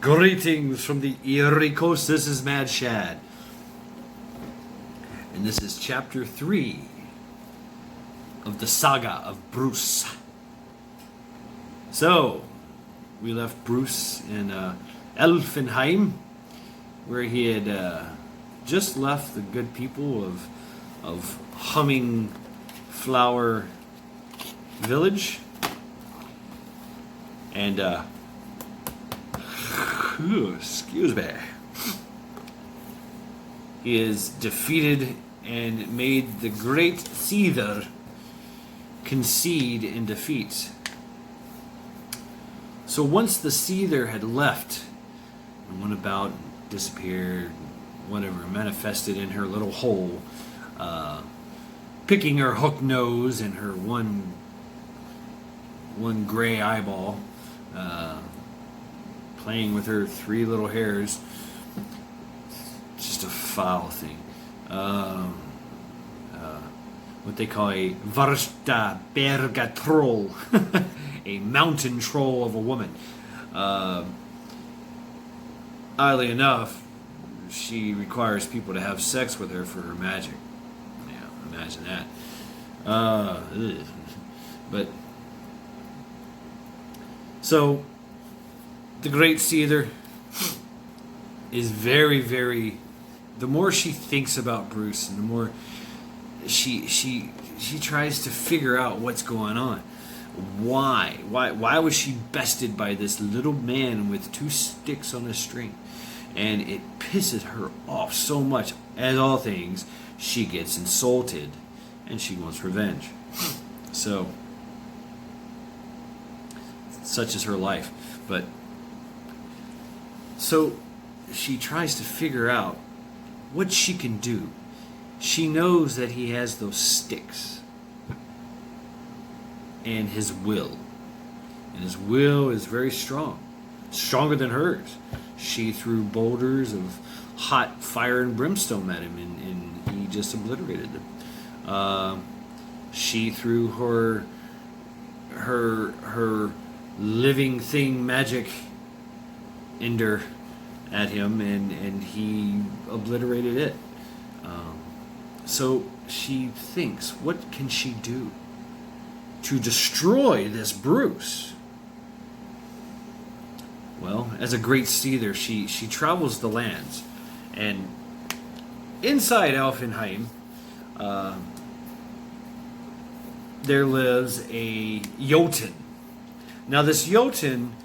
Greetings from the Erie Coast. This is Mad Shad. And this is chapter 3 of the Saga of Bruce. So, we left Bruce in Elfenheim, where he had just left the good people of Humming Flower Village. And, excuse me. He is defeated and made the great seeþer concede in defeat. So once the seeþer had left and went about, disappeared, whatever, manifested in her little hole, picking her hook nose and her one gray eyeball, playing with her 3 little hairs. Just a foul thing. What they call a Varsta Berga troll, a mountain troll of a woman. Oddly enough, she requires people to have sex with her for her magic. Yeah, imagine that. But so the great seeþer is very, very. The more she thinks about Bruce, and the more she tries to figure out what's going on. Why was she bested by this little man with 2 sticks on a string? And it pisses her off so much. As all things, she gets insulted, and she wants revenge. So, such is her life. But so she tries to figure out what she can do. She knows that he has those sticks and his will. And his will is very strong. Stronger than hers. She threw boulders of hot fire and brimstone at him, and he just obliterated them. She threw her living thing magic ender at him, and he obliterated it. So she thinks, what can she do to destroy this Bruce? Well, as a great seeþer, she travels the lands, and inside Elfenheim, there lives a Joten. Now, this Joten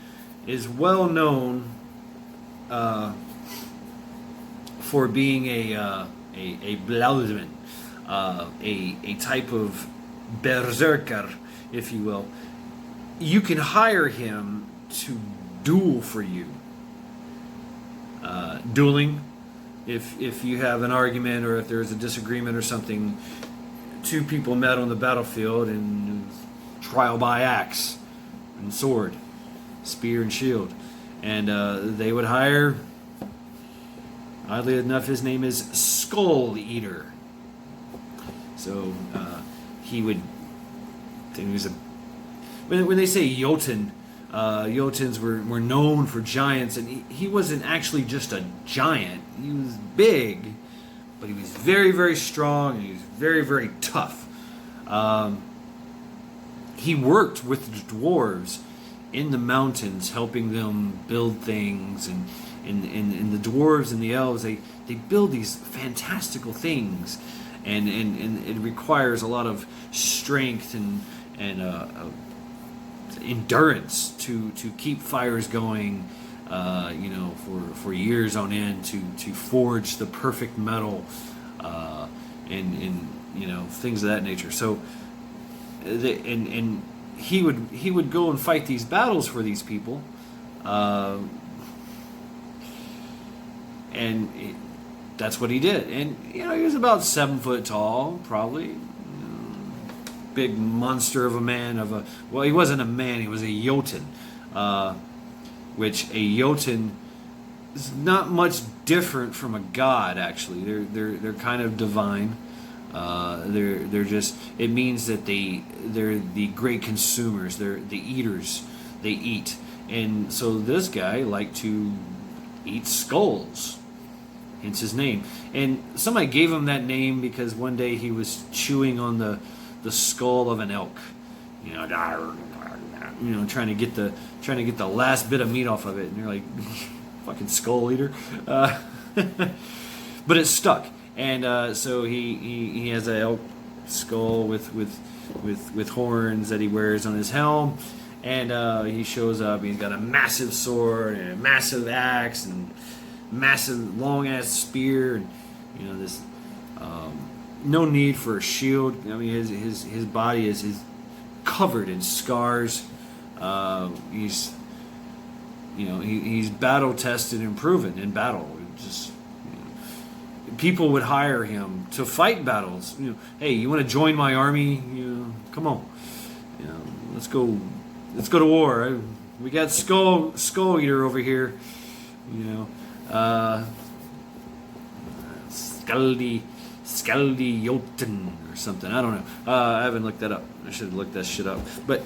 is well known for being a Blauman, a type of berserker, if you will. You can hire him to duel for you. Dueling, if you have an argument or if there's a disagreement or something, 2 people met on the battlefield and trial by axe and sword, spear and shield, and they would hire. Oddly enough, his name is Skull Eater. So he would. He was a. When they say Joten, Jotens were known for giants, and he wasn't actually just a giant. He was big, but he was very, very strong, and he was very, very tough. He worked with the dwarves in the mountains, helping them build things, and the dwarves and the elves, they build these fantastical things, and it requires a lot of strength and endurance to keep fires going, for years on end, to forge the perfect metal, and things of that nature. So, he would go and fight these battles for these people, that's what he did. And he was about 7 foot tall, probably. Big monster of a man. Well, he wasn't a man, he was a Joten, which a Joten is not much different from a god. Actually, they're kind of divine. They're just. It means that they're the great consumers. They're the eaters. They eat, And so this guy liked to eat skulls, hence his name. And somebody gave him that name because one day he was chewing on the skull of an elk, trying to get the last bit of meat off of it. And you're like, fucking skull eater. But it stuck, and so he has an elk skull with horns that he wears on his helm, and he shows up. He's got a massive sword and a massive axe and massive long ass spear, and this no need for a shield. I mean, his body is covered in scars. He's battle tested and proven in battle. Just people would hire him to fight battles. Hey, you want to join my army? Come on. Let's go to war. We got skull eater over here. Skaldi Joten or something. I don't know. I haven't looked that up. I should have looked that shit up. But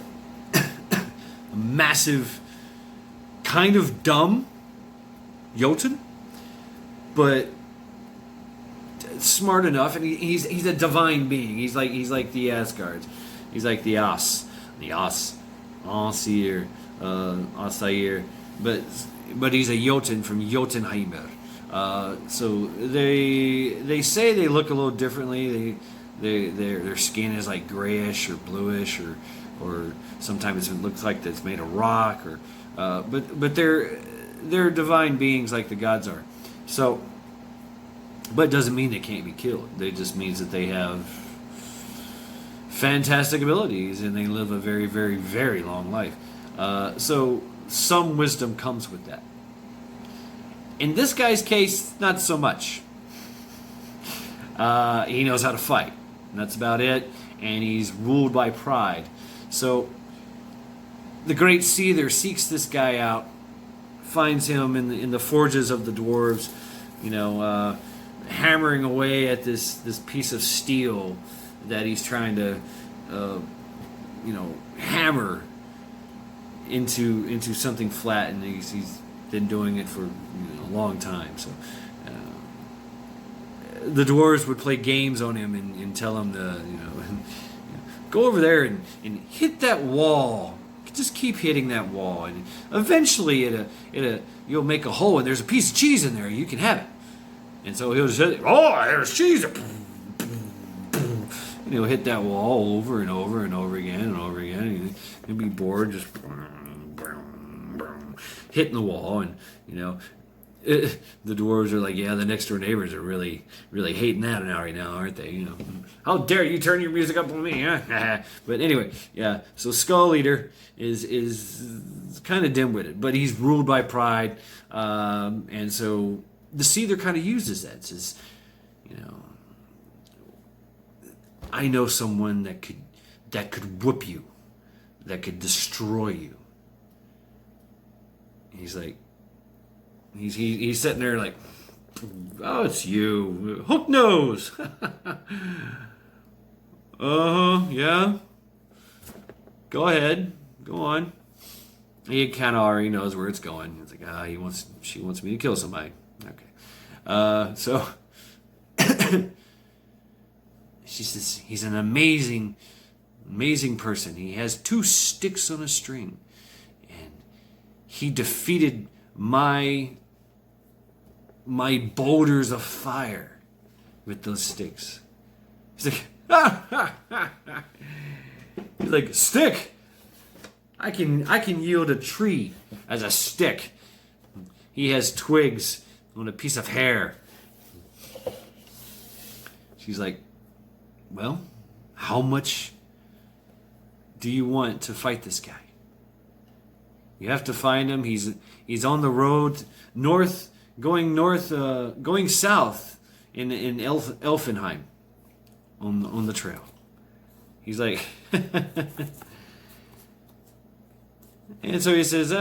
a massive, kind of dumb Joten, but smart enough, and he's a divine being. He's like the Asgards. He's like the Aesir, but he's a Joten from Jotunheimr. So they say they look a little differently. Their skin is like grayish or bluish, or sometimes it looks like it's made of rock, but they're divine beings like the gods are. So. But it doesn't mean they can't be killed. It just means that they have fantastic abilities and they live a very, very, very long life. So some wisdom comes with that. In this guy's case, not so much. He knows how to fight. And that's about it. And he's ruled by pride. So the great seeþer seeks this guy out, finds him in the forges of the dwarves, hammering away at this piece of steel that he's trying to hammer into something flat, and he's been doing it for a long time. So the dwarves would play games on him and tell him to go over there and hit that wall. Just keep hitting that wall, and eventually you'll make a hole, and there's a piece of cheese in there. You can have it. And so he'll just say, there's cheese. And he'll hit that wall over and over and over again and over again. And he'll be bored, just hitting the wall. And, the dwarves are like, yeah, the next door neighbors are really, really hating that right now, aren't they? How dare you turn your music up on me, huh? But anyway, yeah. So Skull Eater is kind of dim-witted, but he's ruled by pride. And so the seeþer kind of uses that. It says, I know someone that could whoop you, that could destroy you. And he's like, he's sitting there like, oh, it's you, hook nose. Yeah. Go ahead, go on. He kind of already knows where it's going. He's like, she wants me to kill somebody. Okay. So she says he's an amazing person. He has 2 sticks on a string, and he defeated my boulders of fire with those sticks. He's like, he's like, stick. I can yield a tree as a stick. He has twigs on a piece of hair. She's like, well, how much do you want to fight this guy? You have to find him. He's on the road going south in Elfenheim on the trail. He's like, and so he says,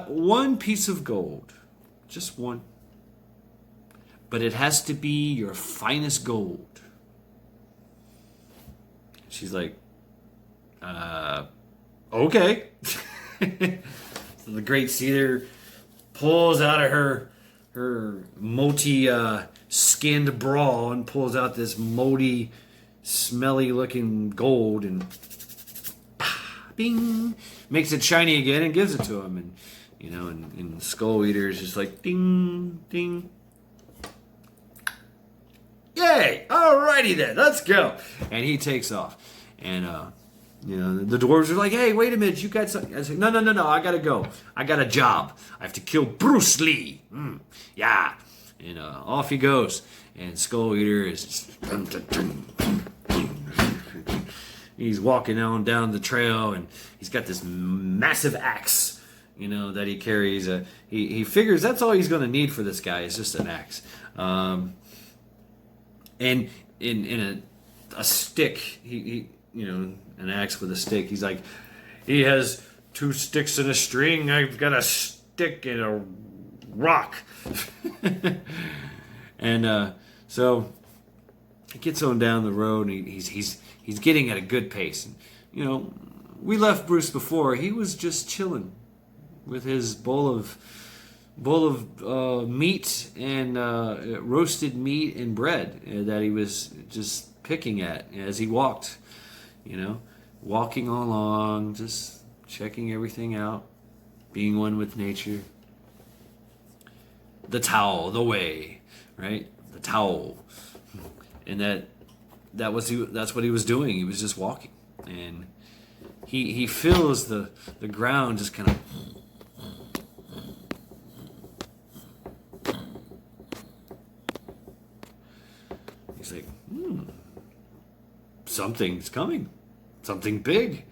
1 piece of gold, just 1. But it has to be your finest gold. She's like, okay. the great seeþer pulls out of her multi skinned bra and pulls out this moldy, smelly looking gold and bing, makes it shiny again and gives it to him. And and Skull Eater is just like ding ding. Yay! Alrighty then, let's go. And he takes off. And the dwarves are like, hey, wait a minute, you got something. I was like, no, I gotta go. I got a job. I have to kill Bruce Lee. Yeah. And off he goes. And Skull Eater is just he's walking on down the trail, and he's got this massive axe, that he carries. He figures that's all he's going to need for this guy is just an axe. And in a stick, he an axe with a stick. He's like, he has 2 sticks and a string. I've got a stick and a rock. And so he gets on down the road, and he's getting at a good pace. And, we left Bruce before. He was just chilling with his bowl of meat and roasted meat and bread that he was just picking at as he walked. Walking along, just checking everything out, being one with nature. The towel, the way, right? The towel, and that's what he was doing. He was just walking, and he feels the ground just kind of. He's like, something's coming. Something big.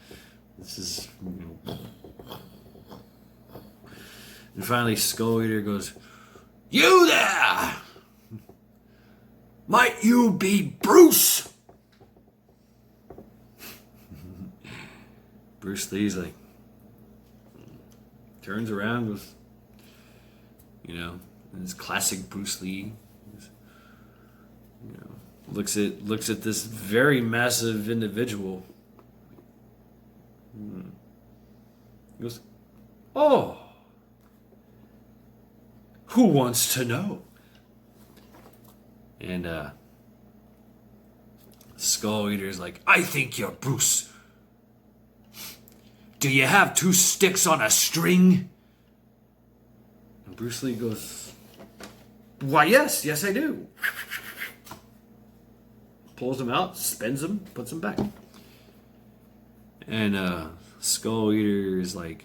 This is. And finally, Skull Eater goes, "You there! Might you be Bruce?" Bruce Lee's like, turns around, goes, and it's classic Bruce Lee. Looks at this very massive individual. He goes, "Oh, who wants to know?" And Skull Eater's like, "I think you're Bruce. Do you have 2 sticks on a string?" And Bruce Lee goes, "Why, yes I do." Pulls them out, spins them, puts them back. And Skull Eater is like,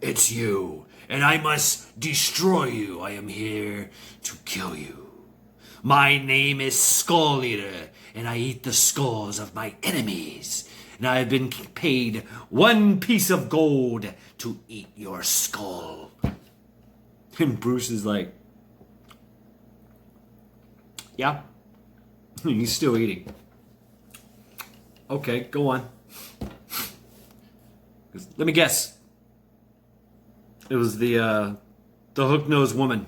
"It's you, and I must destroy you. I am here to kill you. My name is Skull Eater, and I eat the skulls of my enemies. And I have been paid 1 piece of gold to eat your skull." And Bruce is like, "Yeah." He's still eating. "Okay, go on." "Let me guess. It was the hook-nosed woman."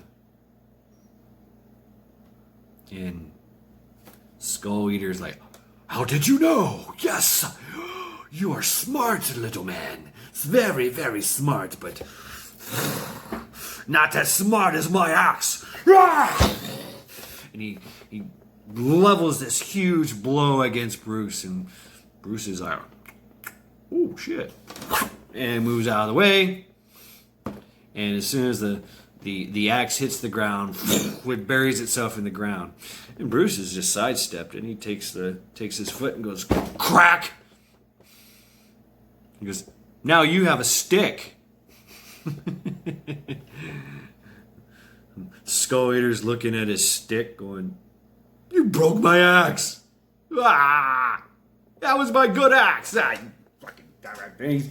And Skull Eater's like, "How did you know? Yes, you are smart, little man. It's very, very smart, but not as smart as my axe." And he levels this huge blow against Bruce, and Bruce is like, "Oh shit," and moves out of the way. And as soon as the axe hits the ground, it buries itself in the ground. And Bruce is just sidestepped, and he takes his foot and goes crack. He goes, "Now you have a stick." Skull Eater's looking at his stick, going, "You broke my axe. Ah, that was my good axe." Ah, you fucking dumbass.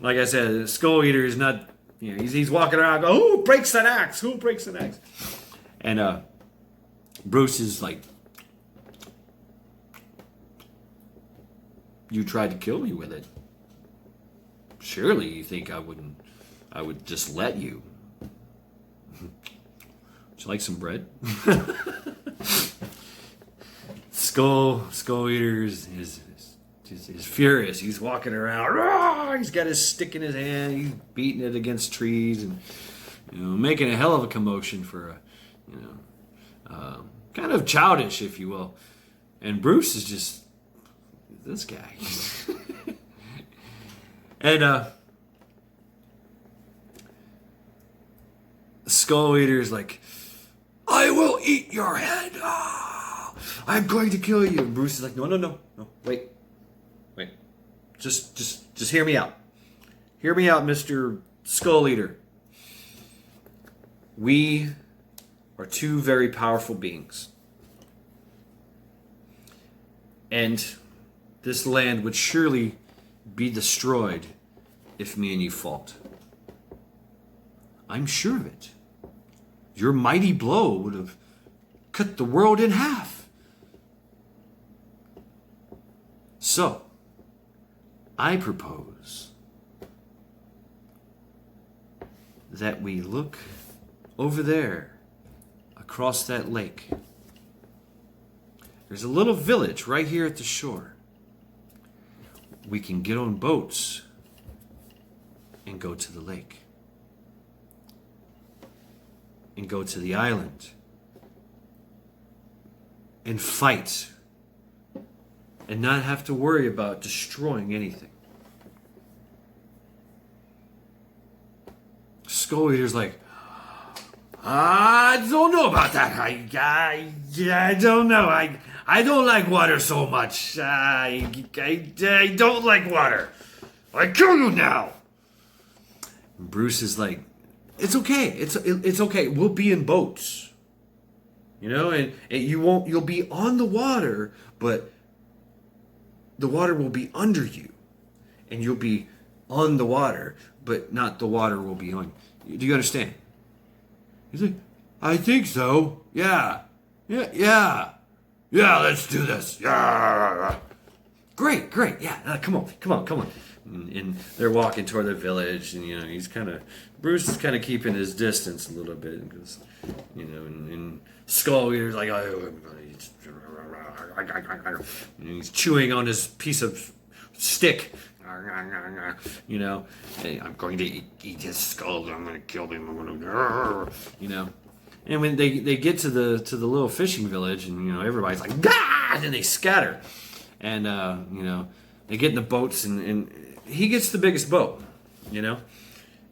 Like I said, Skull Eater is not. He's walking around going, "Who breaks an axe? Who breaks an axe?" And Bruce is like, "You tried to kill me with it. Surely you think I would just let you. Would you like some bread?" Skull Eater is He's furious. He's walking around. Rah! He's got his stick in his hand. He's beating it against trees and making a hell of a commotion for kind of childish, if you will. And Bruce is just this guy. And Skull Eater's like, I will eat your head. Ah, I'm going to kill you. And Bruce is like, no, wait. Just hear me out. Hear me out, Mr. Skull Eater. We are two very powerful beings. And this land would surely be destroyed if me and you fought. I'm sure of it. Your mighty blow would have cut the world in half. So, I propose that we look over there across that lake. There's a little village right here at the shore. We can get on boats and go to the lake. And go to the island. And fight. And not have to worry about destroying anything. Skull Eater's like, I don't know about that. I don't know. I don't like water so much. I don't like water. I kill you now. And Bruce is like, it's okay. It's okay. We'll be in boats. And you'll be on the water, but the water will be under you. And you'll be on the water, but not the water will be on you. Do you understand? He's like, I think so. Yeah, let's do this. Yeah. Great. Yeah, come on. And they're walking toward the village, and Bruce is kind of keeping his distance a little bit because, and Skull Eater's like, he's chewing on his piece of stick. Hey, I'm going to eat his skull. I'm going to kill him. I'm going to, And when they get to the little fishing village, and everybody's like, Gah! And they scatter, and they get in the boats, and he gets the biggest boat,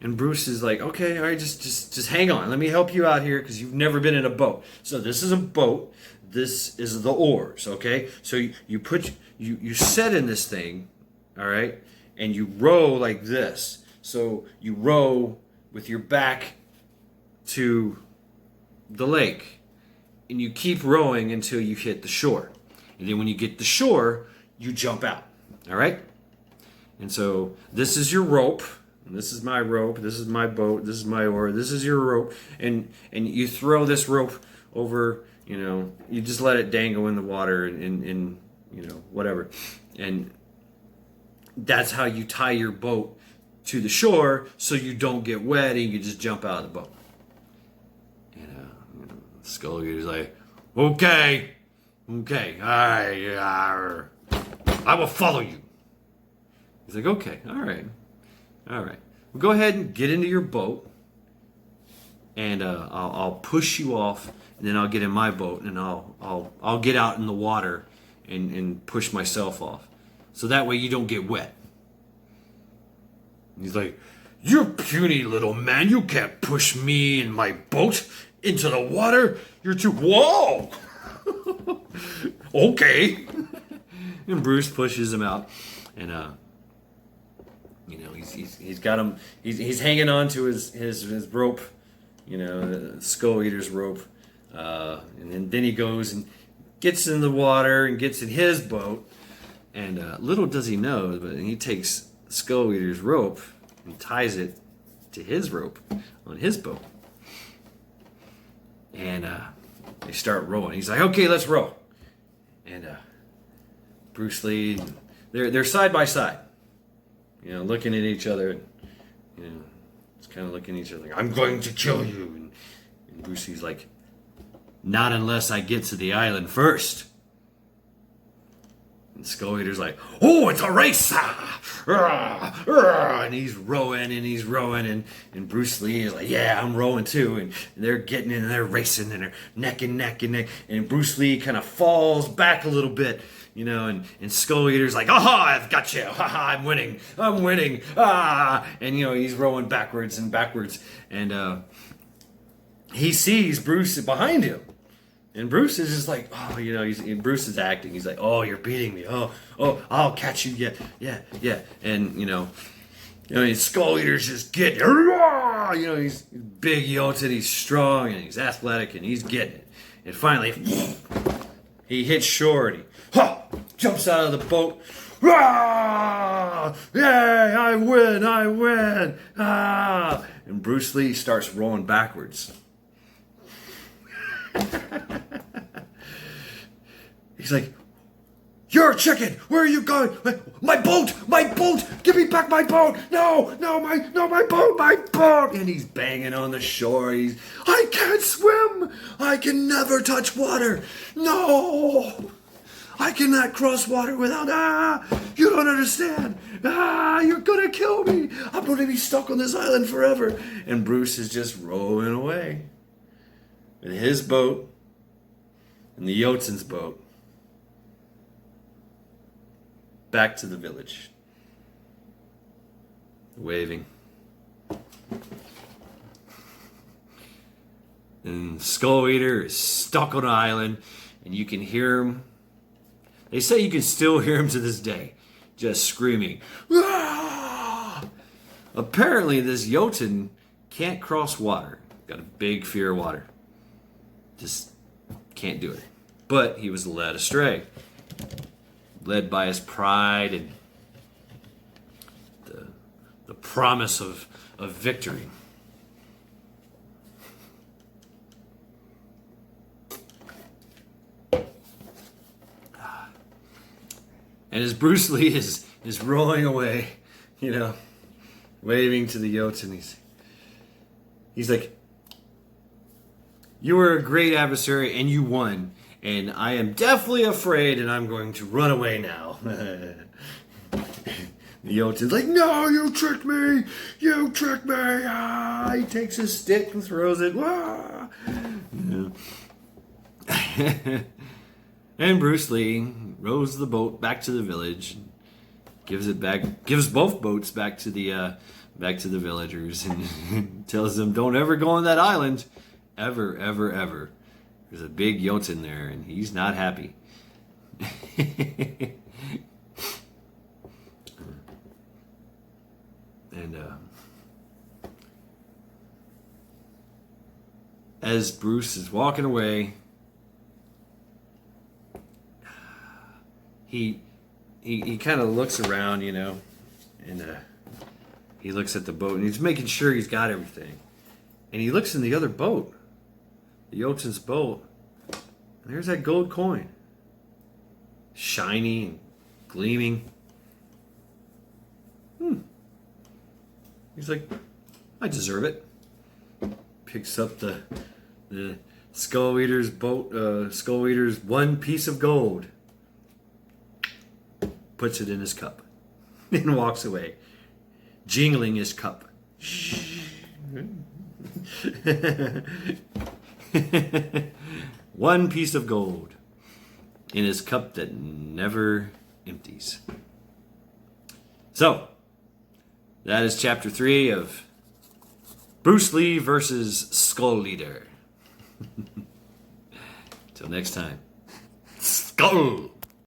And Bruce is like, okay, all right, just hang on. Let me help you out here because you've never been in a boat. So this is a boat. This is the oars, okay? So you set in this thing, all right, and you row like this. So you row with your back to the lake, and you keep rowing until you hit the shore. And then when you get the shore, you jump out, all right? And so this is your rope. And this is my rope. This is my boat. This is my oar. This is your rope. And you throw this rope over, you just let it dangle in the water and whatever. And that's how you tie your boat to the shore so you don't get wet and you just jump out of the boat. And Skull Eater's like, okay, all right, I will follow you. He's like, okay, all right. Well, go ahead and get into your boat, and I'll push you off, and then I'll get in my boat, and I'll get out in the water and push myself off, so that way you don't get wet. And he's like, you puny little man, you can't push me and my boat into the water. You're too. Whoa. Okay. And Bruce pushes him out, and he's got him. He's hanging on to his rope, the Skull Eater's rope, and then he goes and gets in the water and gets in his boat. And little does he know, but he takes Skull Eater's rope and ties it to his rope on his boat. And they start rowing. He's like, okay, let's row. And Bruce Lee, they're side by side. Looking at each other, it's kind of looking at each other like, I'm going to kill you. And Bruce Lee's like, not unless I get to the island first. And Skull Eater's like, oh, it's a race! And he's rowing and he's rowing, and Bruce Lee is like, yeah, I'm rowing too. And they're getting in and they're racing and they're neck and neck and neck. And Bruce Lee kind of falls back a little bit, and Skull Eater's like, aha, I've got you. Haha, I'm winning. And, he's rowing backwards and backwards. And he sees Bruce behind him. And Bruce is just like, Bruce is acting. He's like, oh, you're beating me. Oh, I'll catch you. Yeah. And, Skull Eater's just getting it. He's big Joten, he's strong, and he's athletic, and he's getting it. And finally, he hits shore, and he jumps out of the boat. Yay, I win. And Bruce Lee starts rolling backwards. He's like, you're a chicken. Where are you going? My boat! Give me back my boat! No, my boat! And he's banging on the shore. I can't swim. I can never touch water. No, I cannot cross water without. You don't understand. You're gonna kill me. I'm gonna be stuck on this island forever. And Bruce is just rowing away with his boat and the Joten's boat. Back to the village. Waving. And Skull Eater is stuck on an island, and you can hear him. They say you can still hear him to this day, just screaming. "Ah!" Apparently, this Joten can't cross water. Got a big fear of water. Just can't do it. But he was led astray. Led by his pride and the promise of victory. And as Bruce Lee is rolling away, waving to the Joten, he's like, you were a great adversary and you won. And I am deathly afraid, and I'm going to run away now. The Joten's like, no, you tricked me. He takes his stick and throws it. And Bruce Lee rows the boat back to the village, gives both boats back to the villagers, and tells them, don't ever go on that island, ever, ever, ever. There's a big Joten there, and he's not happy. And as Bruce is walking away, he kind of looks around, and he looks at the boat, and he's making sure he's got everything. And he looks in the other boat. The Joten's boat, and there's that gold coin. Shiny and gleaming. He's like, I deserve it. Picks up the Skull Eater's boat, Skull Eater's one piece of gold. Puts it in his cup. And walks away. Jingling his cup. One piece of gold in his cup that never empties. So, that is chapter 3 of Bruce Lee versus Skull Eater. Till next time. Skull!